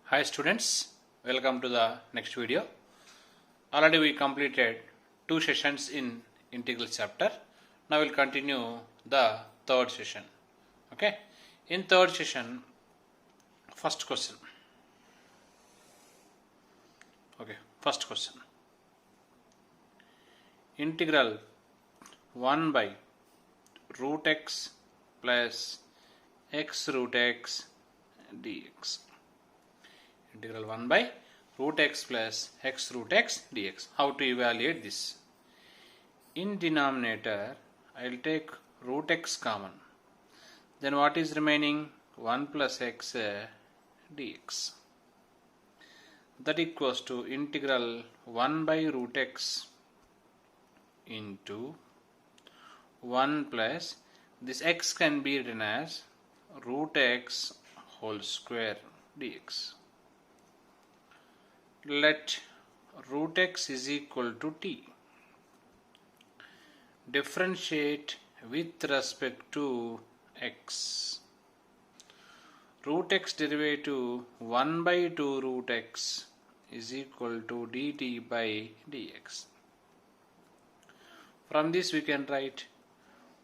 Hi students, welcome to the next video. Already we completed 2 sessions in integral chapter. Now we'll continue the third session. Okay, in third session, first question. Okay, first question. Integral 1 by root x plus x root x dx. Integral 1 by root x plus x root x dx. How to evaluate this? In denominator, I will take root x common. Then what is remaining? 1 plus x dx. That equals to integral 1 by root x into 1 plus, this x can be written as root x whole square dx. Let root x is equal to t. Differentiate with respect to x. Root x derivative 1 by 2 root x is equal to dt by dx. From this we can write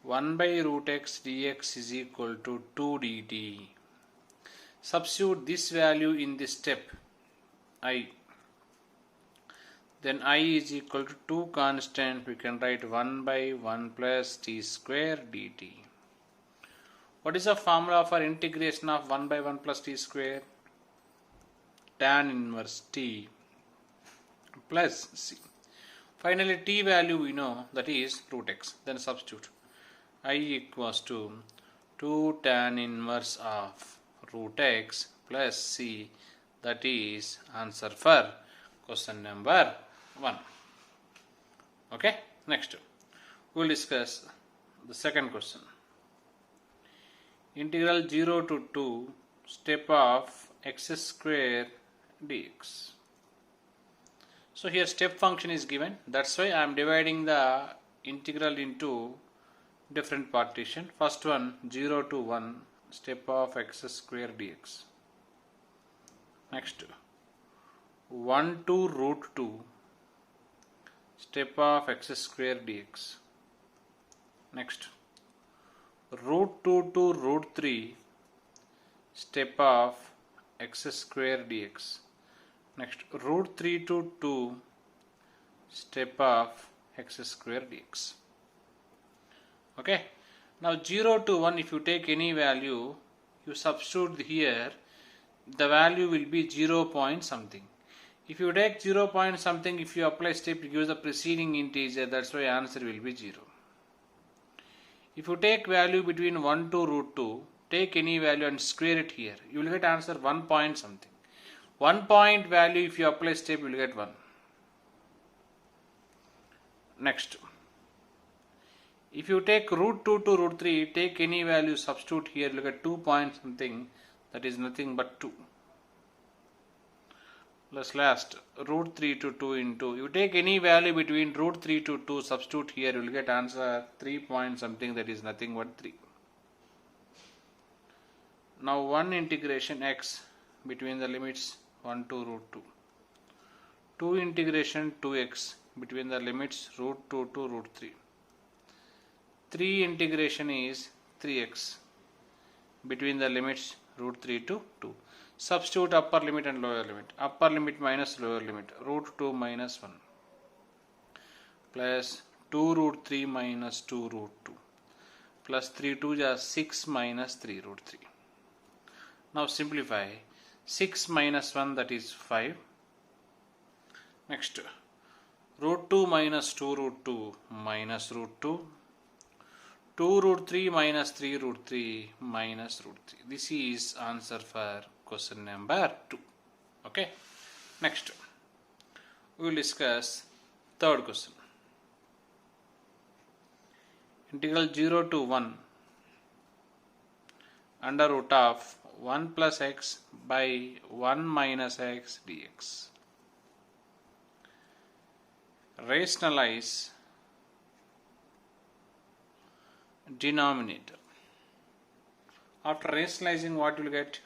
1 by root x dx is equal to 2 dt. Substitute this value in this step I. Then I is equal to 2 constant. We can write 1 by 1 plus t square dt. What is the formula for integration of 1 by 1 plus t square? Tan inverse t plus c. Finally, t value we know, that is root x. Then substitute. I equals to 2 tan inverse of root x plus c. That is answer for question number 1. Okay, next we will discuss the second question. Integral 0 to 2 step of x square dx. So here step function is given. That's why I am dividing the integral into different partition. First one 0 to 1 step of x square dx. Next 1 to root 2 step of x square dx. Next root 2 to root 3 step of x square dx. Next root 3 to 2 step of x square dx. Okay, now 0 to 1, if you take any value, you substitute here, the value will be 0 point something. If you take 0 point something, if you apply step, you use the preceding integer, that's why answer will be 0. If you take value between 1 to root 2, take any value and square it here, you will get answer 1 point something. 1 point value, if you apply step, you will get 1. Next, if you take root 2 to root 3, take any value, substitute here, you will get 2 point something, that is nothing but 2. Plus last, root 3 to 2 into, you take any value between root 3 to 2, substitute here, you will get answer 3 point something, that is nothing but 3. Now 1 integration x between the limits 1 to root 2. 2 integration 2x between the limits root 2 to root 3. 3 integration is 3x between the limits root 3 to 2. Substitute upper limit and lower limit. Upper limit minus lower limit. Root 2 minus 1 plus 2 root 3 minus 2 root 2 plus 3 2 is 6 minus 3 root 3. Now simplify. 6 minus 1, that is 5. Next, root 2 minus 2 root 2 minus root 2. 2 root 3 minus 3 root 3 minus root 3. This is answer for question number 2. Okay. Next, we will discuss third question. Integral 0 to 1 under root of 1 plus x by 1 minus x dx. Rationalize denominator. After rationalizing, what you will get?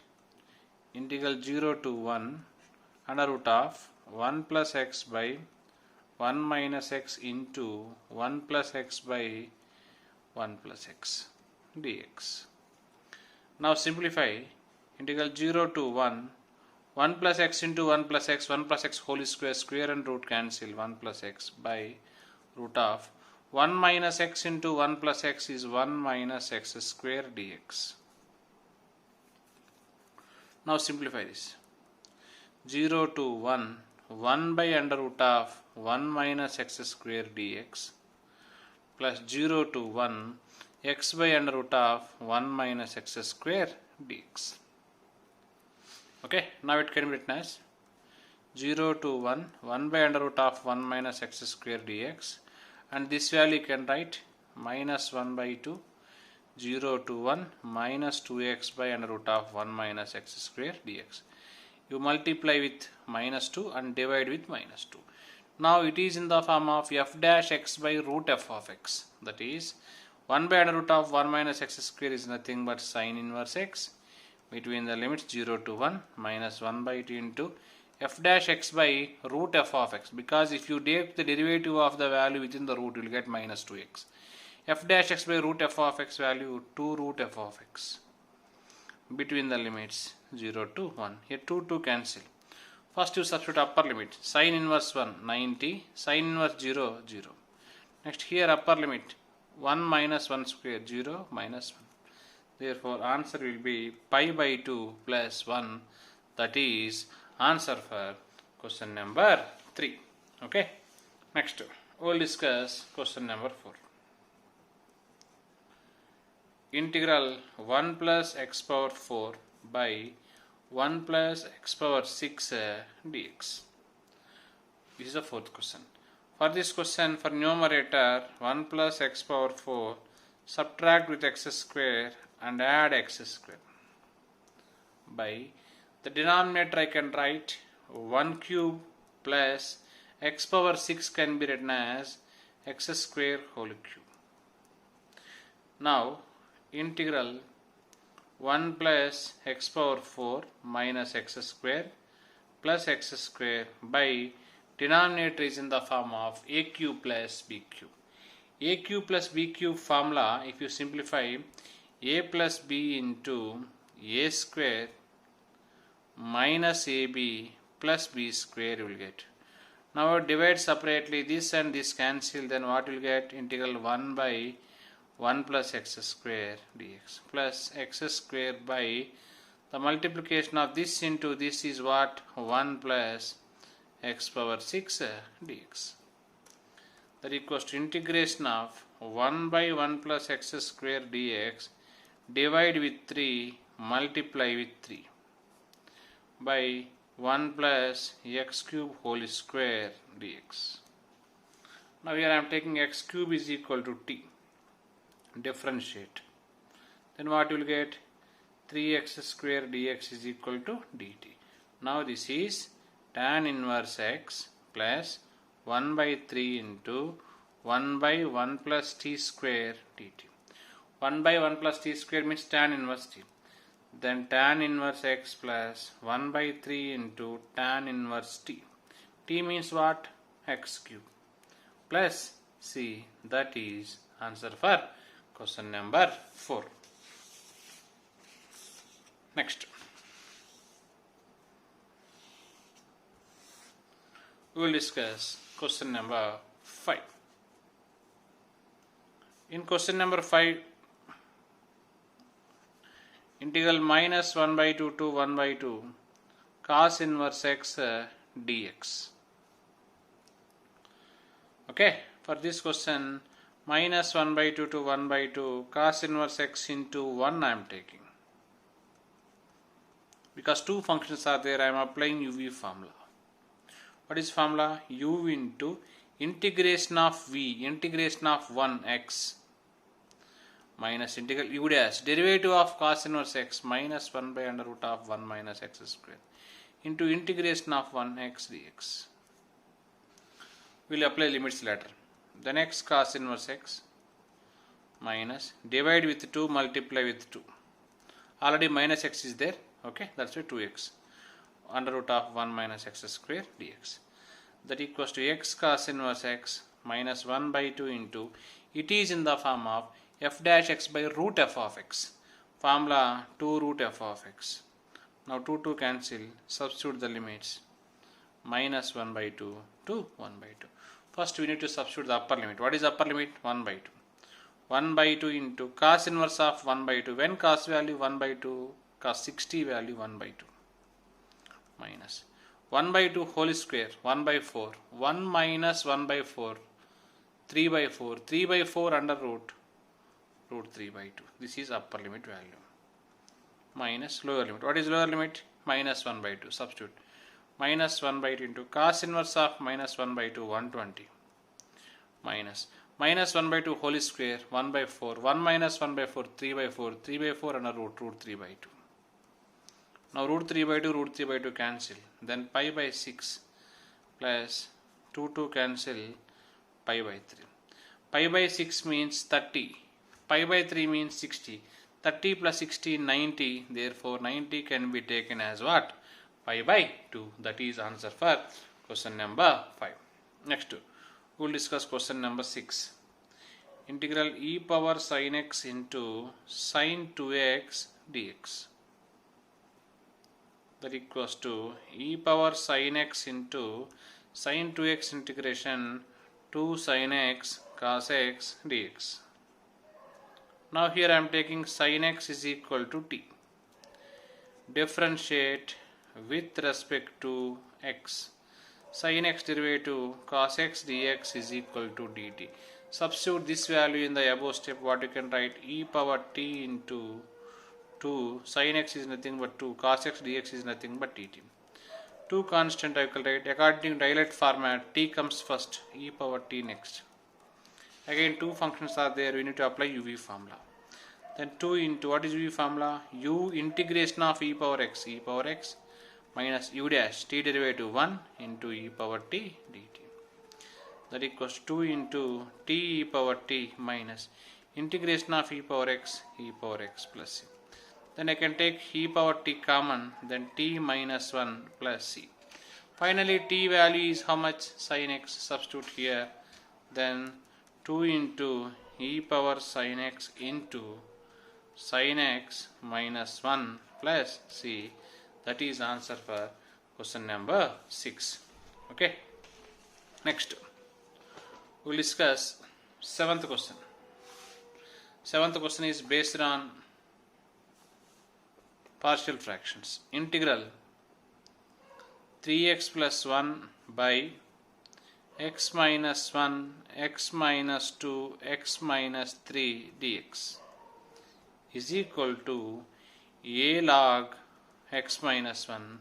integral 0 to 1 under root of 1 plus x by 1 minus x into 1 plus x by 1 plus x dx. Now simplify integral 0 to 1 1 plus x into 1 plus x whole square and root cancel 1 plus x by root of 1 minus x into 1 plus x is 1 minus x square dx. Now simplify this. 0 to 1 1 by under root of 1 minus x square dx plus 0 to 1 x by under root of 1 minus x square dx. Okay, now it can be written as 0 to 1 1 by under root of 1 minus x square dx, and this value you can write minus 1 by 2 0 to 1 minus 2x by under root of 1 minus x square dx. You multiply with minus 2 and divide with minus 2. Now it is in the form of f dash x by root f of x. That is 1 by under root of 1 minus x square is nothing but sine inverse x between the limits 0 to 1 minus 1 by 2 into f dash x by root f of x, because if you take the derivative of the value within the root you will get minus 2x. F dash x by root f of x value 2 root f of x between the limits 0 to 1. Here 2 cancel. First you substitute upper limit. Sine inverse 1 90, sine inverse 0 0. Next here upper limit 1 minus 1 square 0 minus 1. Therefore answer will be pi by 2 plus 1. That is answer for question number 3. Okay. Next we will discuss question number 4. Integral 1 plus x power 4 by 1 plus x power 6 dx. This is the fourth question. For this question, for numerator 1 plus x power 4, subtract with x square and add x square. By the denominator I can write 1 cube plus x power 6 can be written as x square whole cube. Now integral 1 plus x power 4 minus x square plus x square by denominator is in the form of a cube plus b cube. A cube plus b cube formula, if you simplify, a plus b into a square minus ab plus b square you will get. Now divide separately, this and this cancel, then what will get? Integral 1 by 1 plus x square dx plus x square by the multiplication of this into this is what? 1 plus x power 6 dx. That equals to integration of 1 by 1 plus x square dx divide with 3 multiply with 3 by 1 plus x cube whole square dx. Now here I am taking x cube is equal to t. Differentiate. Then what you will get? 3x square dx is equal to dt. Now this is tan inverse x plus 1 by 3 into 1 by 1 plus t square dt. 1 by 1 plus t square means tan inverse t. Then tan inverse x plus 1 by 3 into tan inverse t. T means what? X cube plus c. That is answer for question number 4. Next, we will discuss question number 5. In question number 5, integral minus 1 by 2 to 1 by 2 cos inverse x dx. Okay, for this question, minus 1 by 2 to 1 by 2 cos inverse x into 1 I am taking. Because two functions are there, I am applying uv formula. What is formula? U into integration of v, integration of 1x minus integral u dash, derivative of cos inverse x minus 1 by under root of 1 minus x square into integration of 1x dx. We will apply limits later. Then x cos inverse x minus divide with 2 multiply with 2. Already minus x is there. Okay, that's why 2x under root of 1 minus x square dx. That equals to x cos inverse x minus 1 by 2 into, it is in the form of f dash x by root f of x. Formula 2 root f of x. Now 2 cancel, substitute the limits. Minus 1 by 2 to 1 by 2. First we need to substitute the upper limit. What is upper limit? 1 by 2. 1 by 2 into cos inverse of 1 by 2. When cos value 1 by 2, cos 60 value 1 by 2. Minus 1 by 2 whole square, 1 by 4. 1 minus 1 by 4, 3 by 4. 3 by 4 under root 3 by 2. This is upper limit value. Minus lower limit. What is lower limit? Minus 1 by 2. Substitute. Minus 1 by 2 into cos inverse of minus 1 by 2, 120. Minus 1 by 2 whole square, 1 by 4. 1 minus 1 by 4, 3 by 4. 3 by 4 under root 3 by 2. Now root 3 by 2 cancel. Then pi by 6 plus 2 cancel, pi by 3. Pi by 6 means 30. Pi by 3 means 60. 30 plus 60, 90. Therefore 90 can be taken as what? Pi by 2. That is answer for question number 5. Next, we will discuss question number 6. Integral e power sin x into sin 2x dx. That equals to e power sin x into sin 2x integration 2 sin x cos x dx. Now here I am taking sin x is equal to t. Differentiate with respect to x. Sin x derivative cos x dx is equal to dt. Substitute this value in the above step. What you can write? E power t into 2 sin x is nothing but 2, cos x dx is nothing but dt. 2 constant I will write. According to Euler format, t comes first, e power t next. Again 2 functions are there, we need to apply uv formula. Then 2 into, what is uv formula? U integration of e power x minus u dash t derivative 1 into e power t dt. That equals 2 into t e power t minus integration of e power x plus c. Then I can take e power t common, then t minus 1 plus c. Finally t value is how much? Sin x. Substitute here. Then 2 into e power sin x into sin x minus 1 plus c. That is answer for question number 6. Okay. Next, we will discuss 7th question. 7th question is based on partial fractions. Integral 3x plus 1 by x minus 1, x minus 2, x minus 3 dx is equal to a log x minus 1,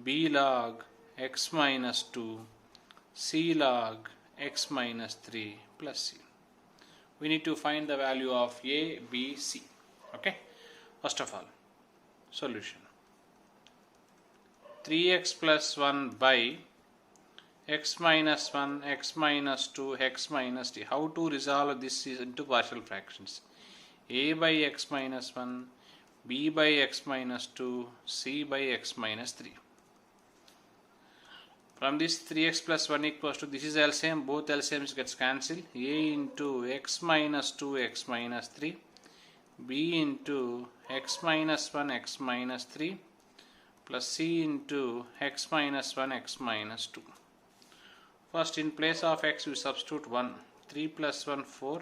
b log x minus 2, c log x minus 3 plus c. We need to find the value of a, b, c. Okay. First of all, solution. 3x plus 1 by x minus 1, x minus 2, x minus 3. How to resolve this into partial fractions? A by x minus 1, b by x minus 2, c by x minus 3. From this 3x plus 1 equals to, this is LCM, both LCMs gets cancelled. A into x minus 2, x minus 3, b into x minus 1, x minus 3 plus c into x minus 1, x minus 2. First, in place of x we substitute 1. 3 plus 1, 4.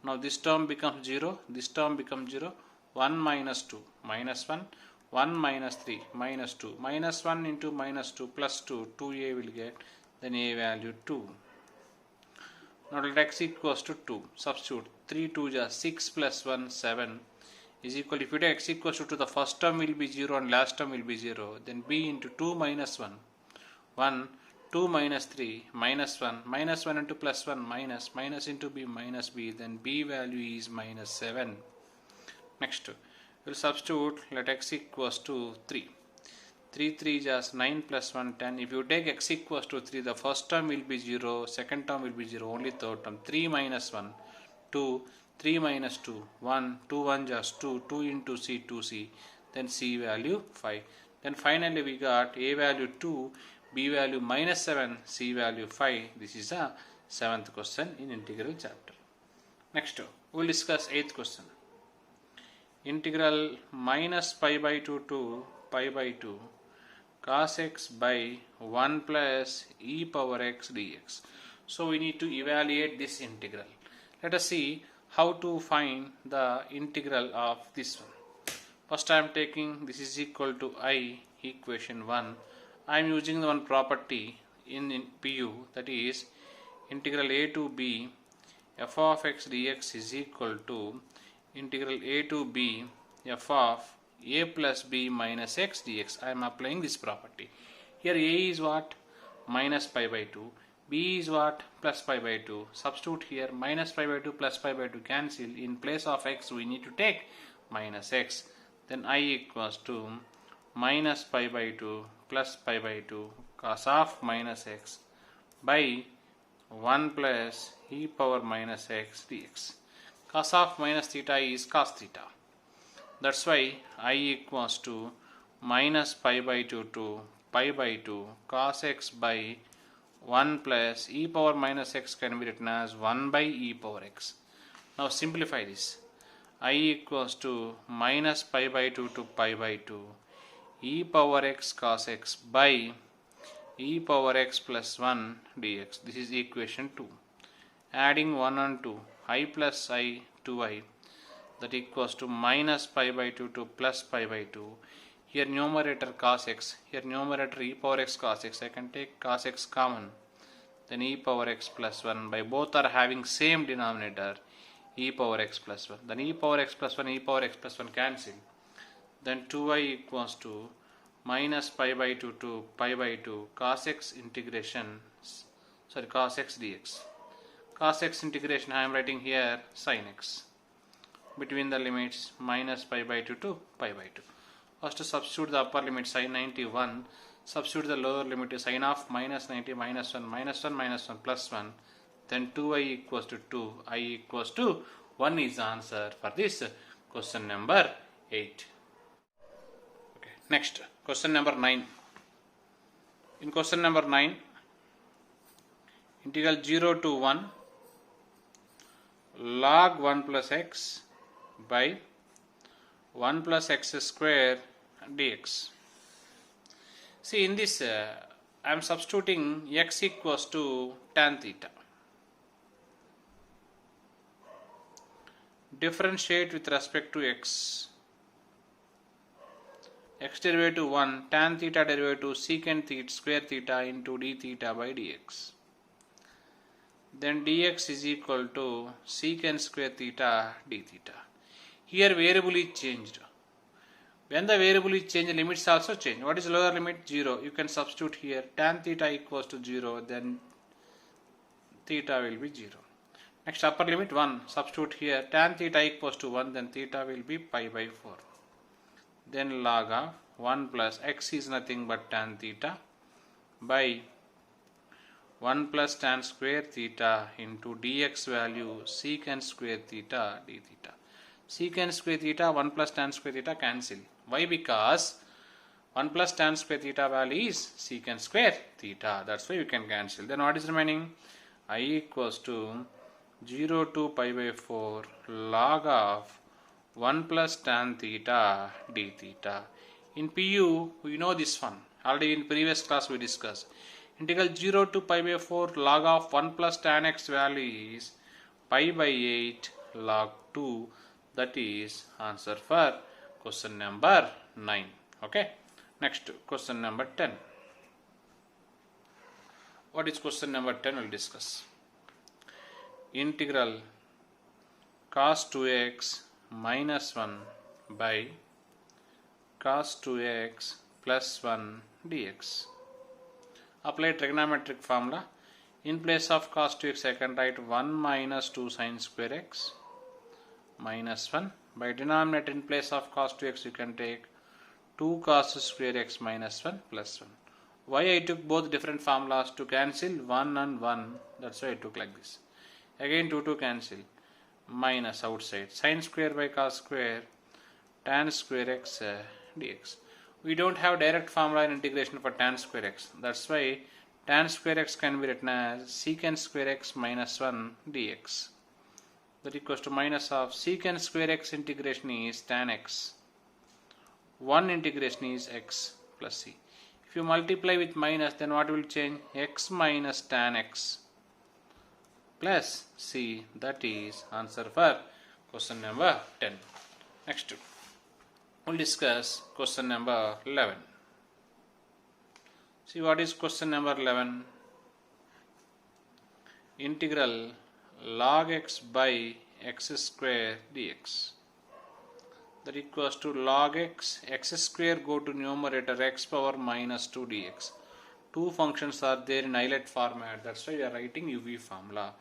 Now this term becomes 0, this term becomes 0. 1 minus 2, minus 1, 1 minus 3, minus 2, minus 1 into minus 2 plus 2, 2a will get, then a value 2. Now let x equals to 2. Substitute 3 2 just 6 plus 1 7 is equal, if you take x equals to 2, the first term will be 0 and last term will be 0. Then b into 2 minus 1, 1, 2 minus 3, minus 1, minus 1 into plus 1, minus, minus into b, minus b, then b value is minus 7. Next, we will substitute, let x equals to 3. 3 3 just 9 plus 1 10. If you take x equals to 3, the first term will be 0, second term will be 0, only third term. 3 minus 1, 2, 3 minus 2, 1, 2 1 just 2, 2 into c, 2c. then C value 5. Then finally we got A value 2, B value minus 7, C value 5. This is the 7th question in integral chapter. Next, we will discuss 8th question. Integral minus pi by 2 to pi by 2 cos x by 1 plus e power x dx. So we need to evaluate this integral. Let us see how to find the integral of this one. First I am taking this is equal to I, equation 1. I am using the one property in PU, that is integral a to b f of x dx is equal to integral a to b f of a plus b minus x dx. I am applying this property. Here a is what? Minus pi by 2. B is what? Plus pi by 2. Substitute here minus pi by 2 plus pi by 2 cancel. In place of x we need to take minus x. Then I equals to minus pi by 2 plus pi by 2 cos of minus x by 1 plus e power minus x dx. Cos of minus theta is cos theta. That's why I equals to minus pi by 2 to pi by 2 cos x by 1 plus e power minus x can be written as 1 by e power x. Now simplify this. I equals to minus pi by 2 to pi by 2 e power x cos x by e power x plus 1 dx. This is equation 2. Adding 1 and 2, I plus I 2i, that equals to minus pi by 2 to plus pi by 2. Here numerator cos x, here numerator e power x cos x. I can take cos x common. Then e power x plus 1. By both are having same denominator, e power x plus 1. Then e power x plus 1, e power x plus 1 cancel. Then 2i equals to minus pi by 2 to pi by 2 cos x integration, cos x dx. Cos x integration I am writing here sin x. Between the limits minus pi by 2 to pi by 2. First to substitute the upper limit sin 91, substitute the lower limit to sin of minus 90 minus 1 minus 1 minus 1 plus 1. Then 2i equals to 2, I equals to 1 is the answer for this question number 8. Okay. Next, question number 9. In question number 9, integral 0 to 1 log 1 plus x by 1 plus x square dx. See, in this I am substituting x equals to tan theta. Differentiate with respect to x. X derivative 1, tan theta derivative secant theta square theta into d theta by dx. Then dx is equal to secant square theta d theta. Here variable is changed. When the variable is changed, limits also change. What is lower limit? 0. You can substitute here tan theta equals to 0, then theta will be 0. Next, upper limit 1. Substitute here tan theta equals to 1, then theta will be pi by 4. Then log of 1 plus x is nothing but tan theta by 1 plus tan square theta into dx value secant square theta d theta. Secant square theta 1 plus tan square theta cancel. Why? Because 1 plus tan square theta value is secant square theta. That's why you can cancel. Then what is remaining? I equals to 0 to pi by 4 log of 1 plus tan theta d theta. In PU, we know this one. Already in previous class we discussed. Integral 0 to pi by 4 log of 1 plus tan x value is pi by 8 log 2. That is answer for question number 9. Okay. Next, question number 10. What is question number 10? We'll discuss. Integral cos 2x minus 1 by cos 2x plus 1 dx. Apply trigonometric formula. In place of cos 2x I can write 1 minus 2 sin square x minus 1. By denominator in place of cos 2x you can take 2 cos square x minus 1 plus 1. Why I took both different formulas? To cancel 1 and 1. That's why I took like this. Again 2 to cancel. Minus outside. Sin square by cos square tan square x dx. We don't have direct formula in integration for tan square x. That's why tan square x can be written as secant square x minus 1 dx. That equals to minus of secant square x integration is tan x. 1 integration is x plus c. If you multiply with minus, then what will change? X minus tan x plus c. That is answer for question number 10. Next, we'll discuss question number 11. See, what is question number 11? Integral log x by x square dx. That equals to log x square go to numerator x power minus 2 dx. Two functions are there in islet format. That's why we are writing UV formula.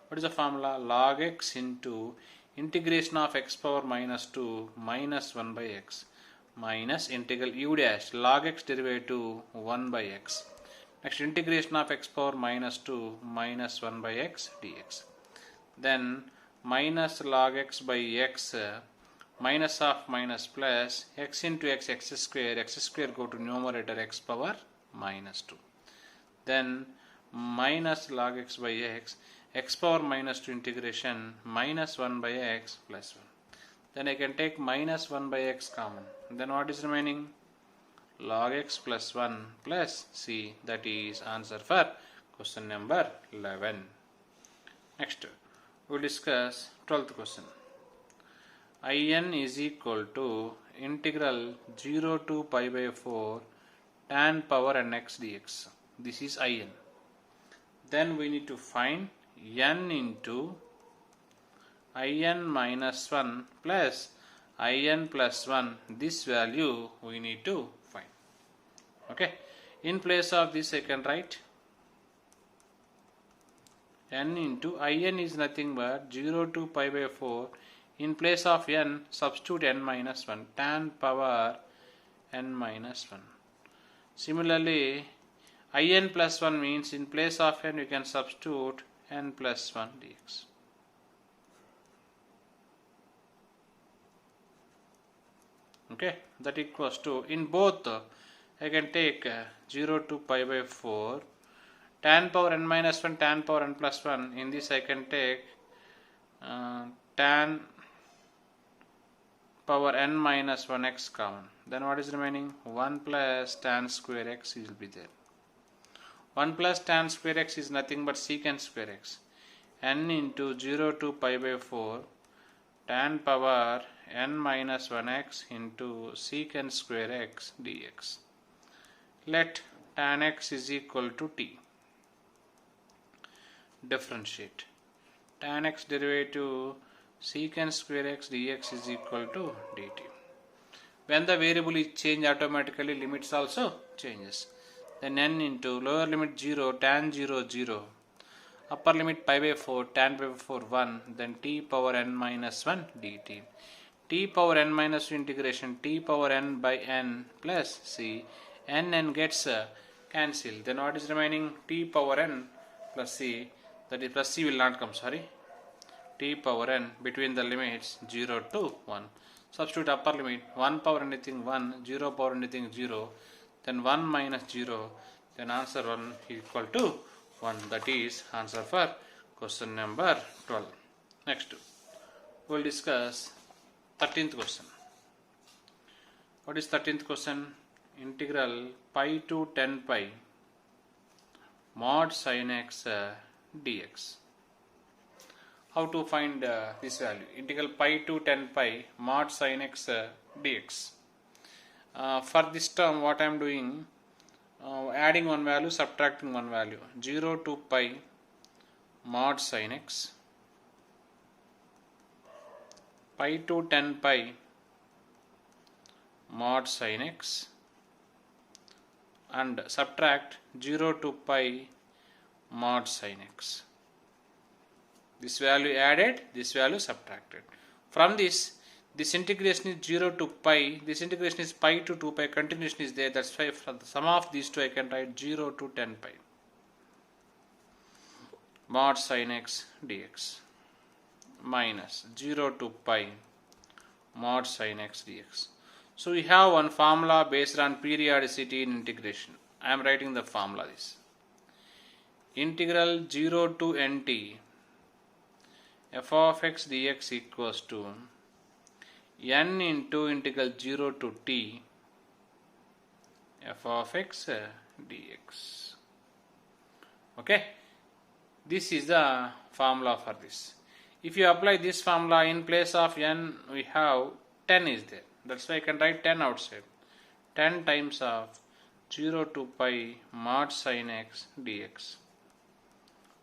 What is the formula? Log x into integration of x power minus 2 minus 1 by x minus integral u dash log x derivative 1 by x. Next, integration of x power minus 2 minus 1 by x dx. Then minus log x by x minus of minus plus x into x square go to numerator x power minus 2. Then minus log x by x power minus 2 integration minus 1 by x plus 1. Then I can take minus 1 by x common. Then what is remaining? Log x plus 1 plus c. That is answer for question number 11. Next, we will discuss 12th question. In is equal to integral 0 to pi by 4 tan power nx dx. This is in. Then we need to find n into in minus 1 plus in plus 1. This value we need to find. Okay. In place of this I can write n into in is nothing but 0 to pi by 4. In place of n, substitute n minus 1, tan power n minus 1. Similarly, in plus 1 means in place of n you can substitute n plus 1 dx. Okay, that equals to, in both I can take 0 to pi by 4, tan power n minus 1, tan power n plus 1. In this I can take tan power n minus 1x common. Then what is remaining? 1 plus tan square x will be there. 1 plus tan square x is nothing but secant square x. N into 0 to pi by 4 tan power n minus 1x into secant square x dx. Let tan x is equal to t. Differentiate. Tan x derivative secant square x dx is equal to dt. When the variable is changed, automatically limits also changes. Then n into lower limit 0 tan 0 0, upper limit pi by 4 tan pi by 4 1, then t power n minus 1 dt. T power n minus 2 integration t power n by n plus c. N gets cancelled. Then what is remaining? T power n plus c. That is plus c will not come, sorry. T power n between the limits 0 to 1. Substitute upper limit 1 power anything 1, 0 power anything 0, then 1 minus 0, then answer 1 equal to 1. That is answer for question number 12. Next, we will discuss 13th question. What is 13th question? Integral pi to 10 pi mod sin x dx. How to find this value? Integral pi to 10 pi mod sin x dx. For this term, what I am doing, adding one value, subtracting one value. 0 to pi mod sin x, pi to 10 pi mod sin x, and subtract 0 to pi mod sin x. This value added, this value subtracted. From this integration is 0 to pi, this integration is pi to 2 pi, continuation is there. That's why from the sum of these two I can write 0 to 10 pi mod sin x dx minus 0 to pi mod sin x dx. So we have one formula based on periodicity in integration. I am writing the formula this. Integral 0 to nt f of x dx equals to n into integral 0 to t f of x dx. Okay, this is the formula for this. If you apply this formula, in place of n we have 10 is there. That's why I can write 10 outside. 10 times of 0 to pi mod sin x dx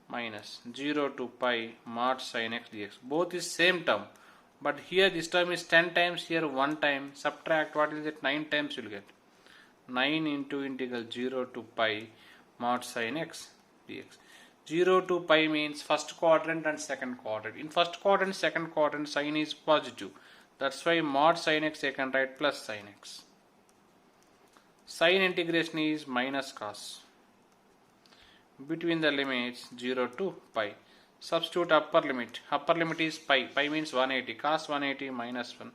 minus 0 to pi mod sin x dx. Both is same term, but here this term is 10 times, here 1 time. Subtract, what is it? 9 times you will get. 9 into integral 0 to pi mod sin x dx. 0 to pi means first quadrant and second quadrant. In first quadrant, second quadrant, sign is positive. That's why mod sin x I can write plus sin x. Sin integration is minus cos. Between the limits 0 to pi. Substitute upper limit. Upper limit is pi. Pi means 180. Cos 180 minus 1.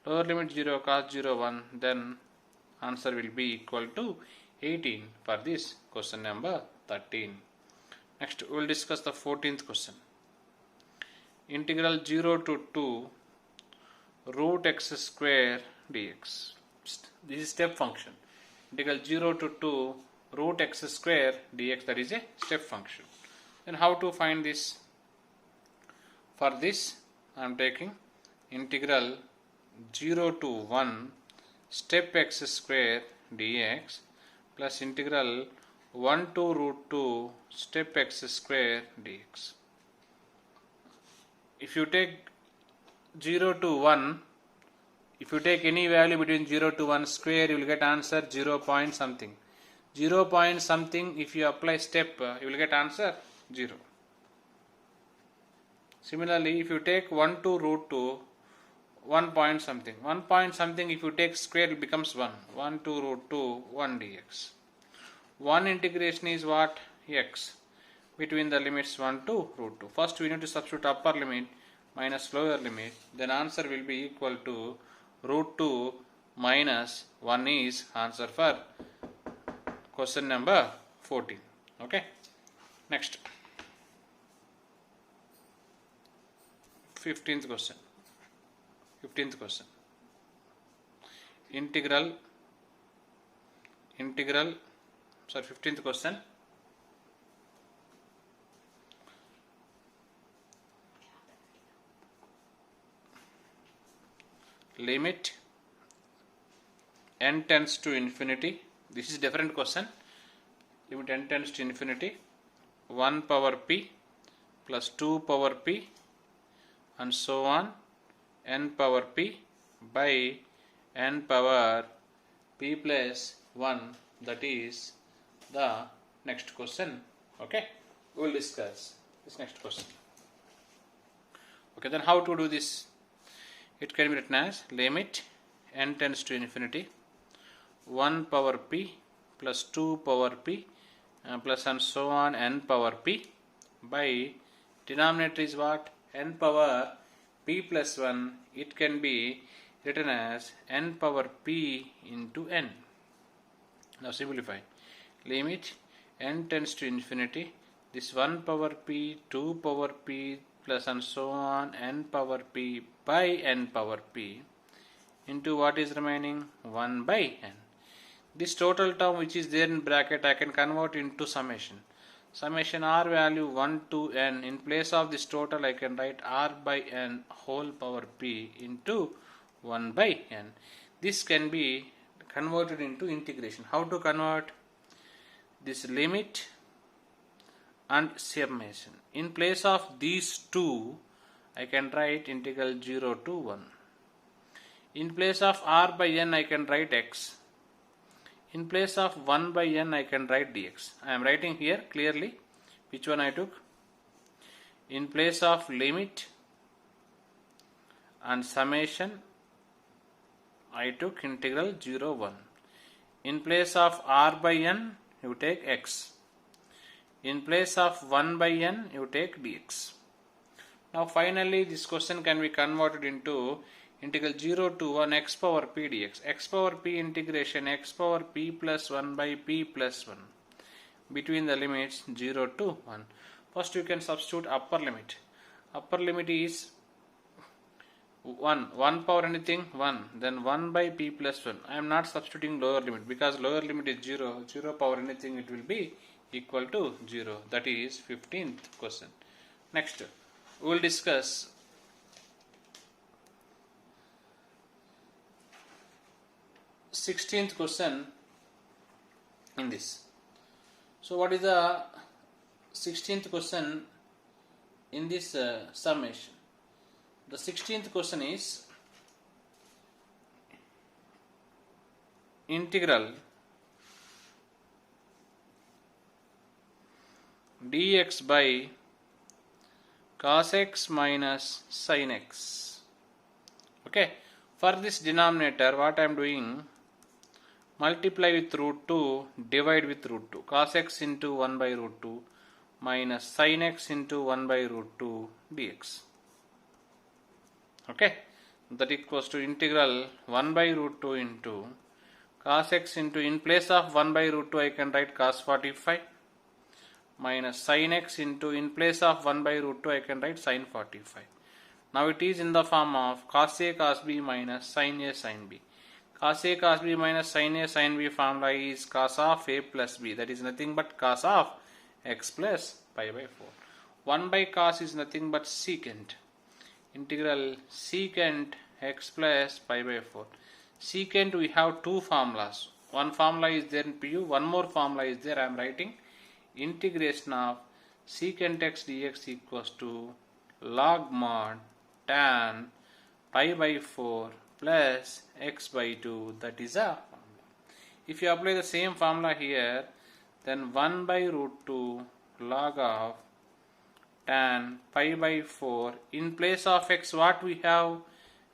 Lower limit 0, cos 0, 1. Then answer will be equal to 18 for this question number 13. Next we will discuss the 14th question. Integral 0 to 2 root x square dx. This is step function. Integral 0 to 2 root x square dx, that is a step function. Then how to find this? For this I am taking integral 0 to 1 step x square dx plus integral 1 to root 2 step x square dx. If you take 0 to 1, if you take any value between 0 to 1 square, you will get answer 0 point something. 0 point something, if you apply step, you will get answer 0. Similarly, if you take 1 to root 2, 1 point something. 1 point something, if you take square, it becomes 1. 1 to root 2, 1 dx. 1 integration is what? X. Between the limits 1 to root 2. First we need to substitute upper limit minus lower limit. Then answer will be equal to root 2 minus 1 is answer for question number 14. Okay. Next. 15th question. 15th question. Limit n tends to infinity. This is different question. Limit n tends to infinity. 1 power p plus 2 power p and so on n power p by n power p plus 1. That is the next question. Okay, we will discuss this next question. Okay, then how to do this? It can be written as limit n tends to infinity 1 power p plus 2 power p plus and so on n power p by denominator is what? N power p plus 1. It can be written as n power p into n. Now simplify. Limit n tends to infinity. This 1 power p, 2 power p plus and so on n power p by n power p into what is remaining? 1 by n. This total term which is there in bracket I can convert into summation. Summation r value 1 to n. In place of this total I can write r by n whole power p into 1 by n. This can be converted into integration. How to convert? This limit and summation. In place of these two I can write integral 0 to 1. In place of r by n I can write x. In place of 1 by n I can write dx. I am writing here clearly which one I took. In place of limit and summation I took integral 0 1. In place of r by n you take x. In place of 1 by n you take dx. Now finally this question can be converted into integral 0 to 1 x power p dx. X power p integration x power p plus 1 by p plus 1 between the limits 0 to 1. First you can substitute upper limit. Upper limit is 1 power anything 1, then 1 by p plus 1. I am not substituting lower limit because lower limit is 0 power anything, it will be equal to 0. That is 15th question. Next we will discuss 16th question in this. So what is the 16th question in this summation? The 16th question is integral dx by cos x minus sin x. Okay, for this denominator what I am doing, multiply with root 2, divide with root 2. Cos x into 1 by root 2 minus sin x into 1 by root 2 dx. Okay, that equals to integral 1 by root 2 into cos x into, in place of 1 by root 2 I can write cos 45 minus sin x into, in place of 1 by root 2 I can write sin 45. Now it is in the form of cos a cos b minus sin a sin b. Cos a cos b minus sin a sin b formula is cos of a plus b, that is nothing but cos of x plus pi by 4. 1 by cos is nothing but secant. Integral secant x plus pi by 4. Secant we have two formulas. One formula is there in PU, one more formula is there. I am writing integration of secant x dx equals to log mod tan pi by 4 plus x by 2, that is a formula. If you apply the same formula here, then 1 by root 2 log of tan pi by 4, in place of x what we have,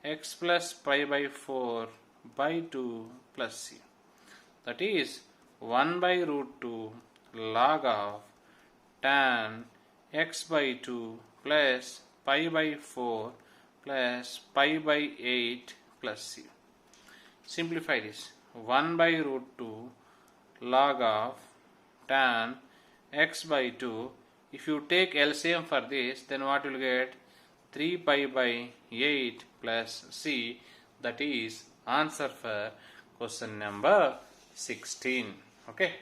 x plus pi by 4 by 2 plus c, that is 1 by root 2 log of tan x by 2 plus pi by 4 plus pi by 8 plus c. Simplify this. 1 by root 2 log of tan x by 2. If you take LCM for this, then what you will get? 3 pi by 8 plus c. That is answer for question number 16. Okay.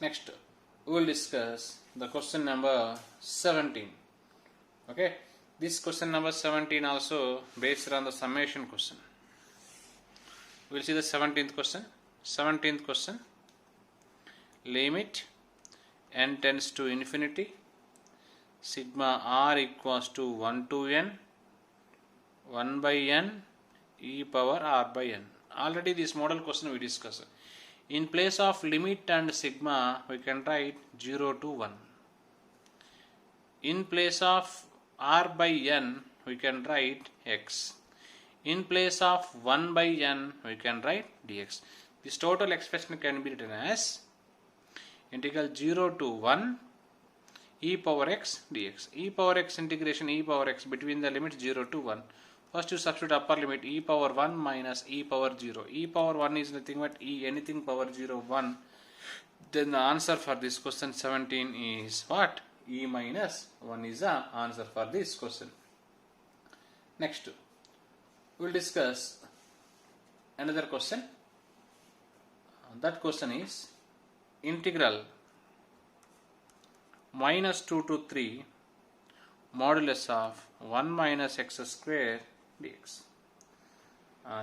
Next we will discuss the question number 17. Okay. This question number 17 also based on the summation question. We will see the 17th question. 17th question. Limit n tends to infinity, sigma r equals to 1 to n, 1 by n e power r by n. Already this model question we discussed. In place of limit and sigma we can write 0 to 1. In place of r by n we can write x. In place of 1 by n we can write dx. This total expression can be written as integral 0 to 1 e power x dx. E power x integration e power x between the limits 0 to 1. First you substitute upper limit e power 1 minus e power 0. E power 1 is nothing but e anything power 0 1. Then the answer for this question 17 is what? E minus 1 is the answer for this question. Next we will discuss another question. That question is integral minus 2 to 3 modulus of 1 minus x square dx.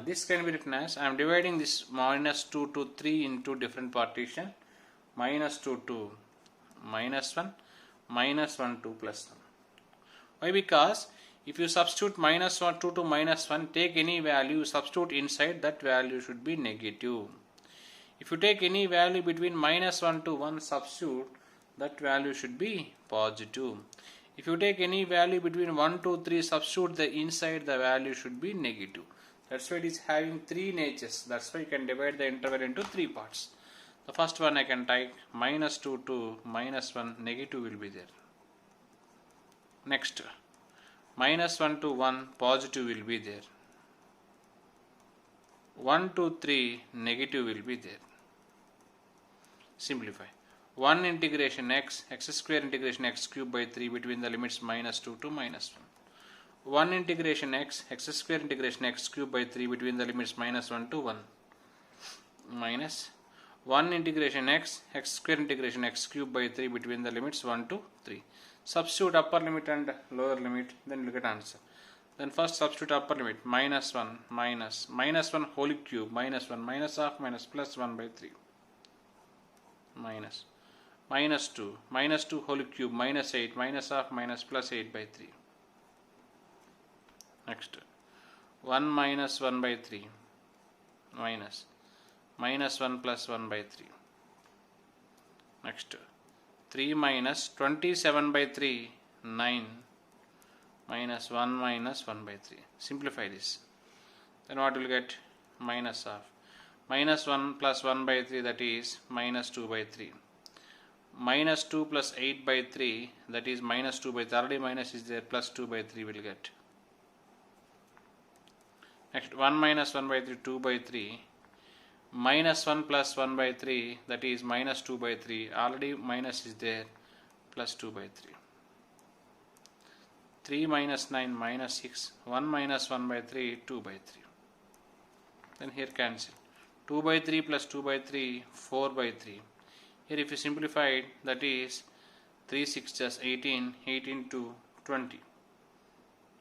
This can be written as, I am dividing this minus 2 to 3 into different partition. Minus 2 to minus 1, minus 1 to plus 1. Why? Because if you substitute minus 1 2 to minus 1, take any value, substitute inside, that value should be negative. If you take any value between minus 1 to 1, substitute, that value should be positive. If you take any value between 1 to 3, substitute the inside, the value should be negative. That's why it is having three natures. That's why you can divide the interval into three parts. The first one I can type minus 2 to minus 1, negative will be there. Next, minus 1 to 1 positive will be there. 1 to 3 negative will be there. Simplify. 1 integration x square integration x cube by 3 between the limits minus 2 to minus 1. 1 integration x square integration x cube by 3 between the limits minus 1 to 1 minus 1 integration x square integration x cube by 3 between the limits 1 to 3. Substitute upper limit and lower limit, then look at answer. Then first substitute upper limit, minus 1 minus 1 whole cube minus 1 minus half minus plus 1 by 3 minus minus 2 whole cube minus 8 minus half minus plus 8 by 3. Next 1 minus 1 by 3 minus 1 plus 1 by 3. Next 3 minus 27 by 3 9 minus 1 minus 1 by 3. Simplify this. Then what will get? Minus half. Minus 1 plus 1 by 3, that is minus 2 by 3. Minus 2 plus 8 by 3, that is minus 2 by 3. Already minus is there, plus 2 by 3 will get. Next 1 minus 1 by 3, 2 by 3. Minus 1 plus 1 by 3, that is minus 2 by 3. Already minus is there, plus 2 by 3. 3 minus 9 minus 6. 1 minus 1 by 3, 2 by 3. Then here cancel. 2 by 3 plus 2 by 3, 4 by 3. Here if you simplify it, that is 3 6 just 18, 18 to 20.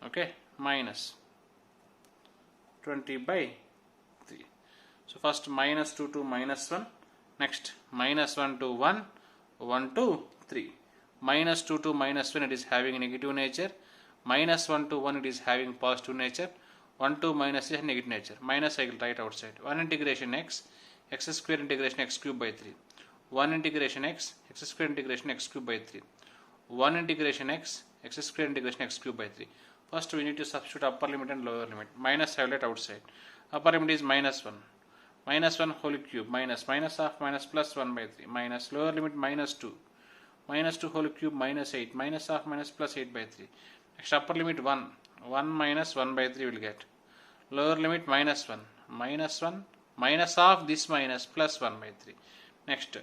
Okay, minus 20 by 3. So first minus 2 to minus 1. Next minus 1 to 1, 1 to 3. Minus 2 to minus 1, it is having negative nature. Minus 1 to 1, it is having positive nature. 1 to minus is negative nature. Minus I will write outside. 1 integration x square integration x cube by 3. 1 integration x square integration x cube by 3. 1 integration x square integration x cube by 3. First we need to substitute upper limit and lower limit. Minus I will write outside. Upper limit is minus 1. Minus 1 whole cube minus half minus plus 1 by 3 minus lower limit minus 2. Minus 2 whole cube minus 8 minus half minus plus 8 by 3. Next upper limit 1. 1 minus 1 by 3 will get. Lower limit minus 1 minus half this minus plus 1 by 3. Next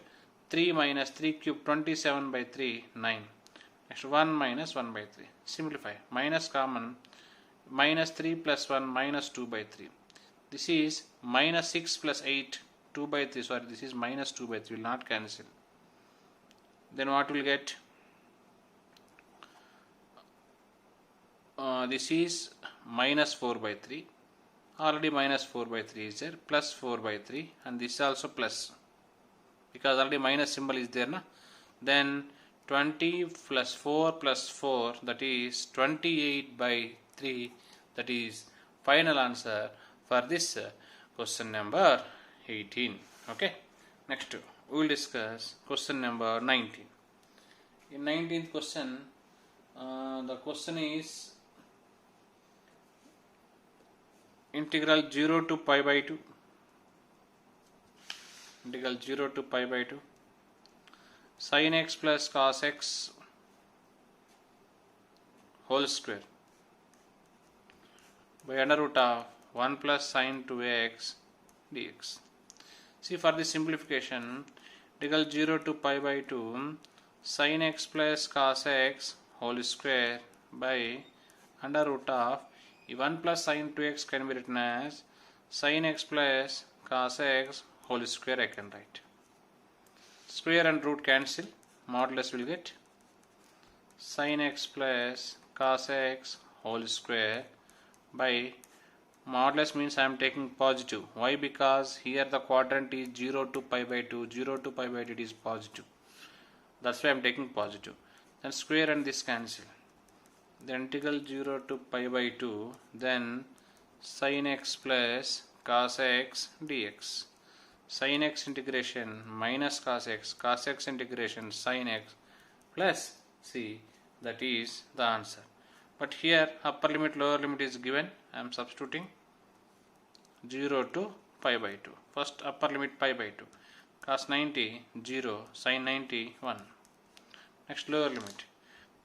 3 minus 3 cube 27 by 3 9. Next 1 minus 1 by 3. Simplify. Minus common. Minus 3 plus 1 minus 2 by 3. This is minus 6 plus 8 2 by 3. Sorry, this is minus 2 by 3. Will not cancel. Then what will get? This is minus 4 by 3. Already minus 4 by 3 is there. Plus 4 by 3. And this is also plus. Because already minus symbol is there. Na? Then 20 plus 4 plus 4, that is 28 by 3. That is final answer for this question number 18. Okay. Next we will discuss question number 19. In 19th question, the question is integral 0 to pi by 2. Integral 0 to pi by 2. Sin x plus cos x whole square by under root of 1 plus sin 2x dx. See, for the simplification, integral 0 to pi by 2 sin x plus cos x whole square by under root of 1 plus sin 2x can be written as sin x plus cos x whole square I can write. Square and root cancel, modulus will get sin x plus cos x whole square by modulus means I am taking positive. Why? Because here the quadrant is 0 to pi by 2. 0 to pi by 2 it is positive. That's why I am taking positive. Then square and this cancel. The integral 0 to pi by 2, then sin x plus cos x dx. Sin x integration minus cos x integration sin x plus c, that is the answer. But here upper limit lower limit is given. I am substituting 0 to pi by 2. First upper limit pi by 2. Cos 90 0, sin 90 1. Next lower limit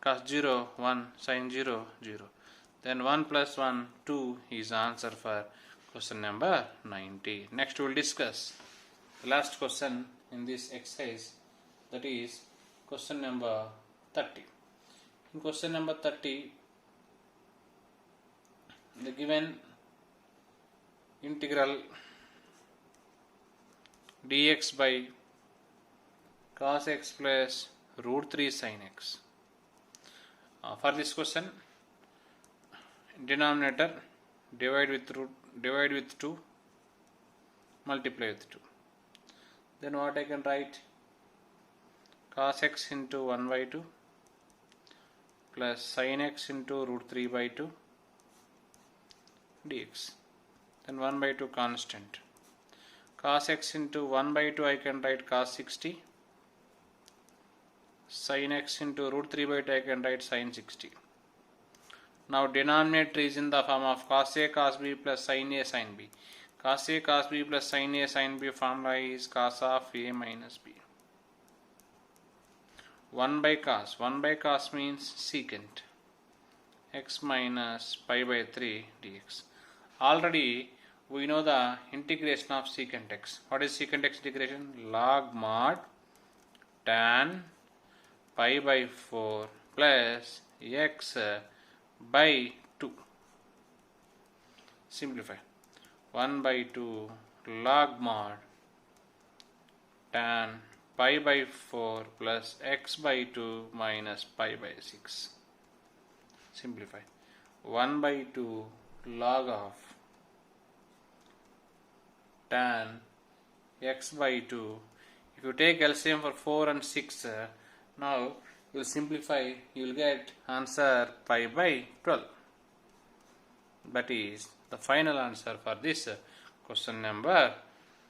cos 0 1, sin 0 0. Then 1 plus 1, 2 is the answer for question number 90. Next we will discuss the last question in this exercise, that is question number 30. In question number 30, the given integral dx by cos x plus root 3 sin x. For this question, denominator divide with 2, multiply with 2. Then what I can write? Cos x into 1 by 2 plus sin x into root 3 by 2 dx. Then 1 by 2 constant. Cos x into 1 by 2 I can write cos 60. Sin x into root 3 by 2 I can write sin 60. Now denominator is in the form of cos A cos B plus sin A sin B. Cos A cos B plus sin A sin B formula is cos of A minus B. 1 by cos means secant x minus pi by 3 dx. Already we know the integration of secant x. What is secant x integration? Log mod tan pi by 4 plus x by 2. Simplify. 1 by 2 log mod tan pi by 4 plus x by 2 minus pi by 6. Simplify. 1 by 2 log of tan x by 2. If you take LCM for 4 and 6, now you will simplify, you will get answer pi by 12. That is the final answer for this question number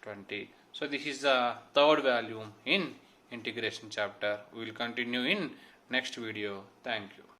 20. So this is the third value in integration chapter. We will continue in next video. Thank you.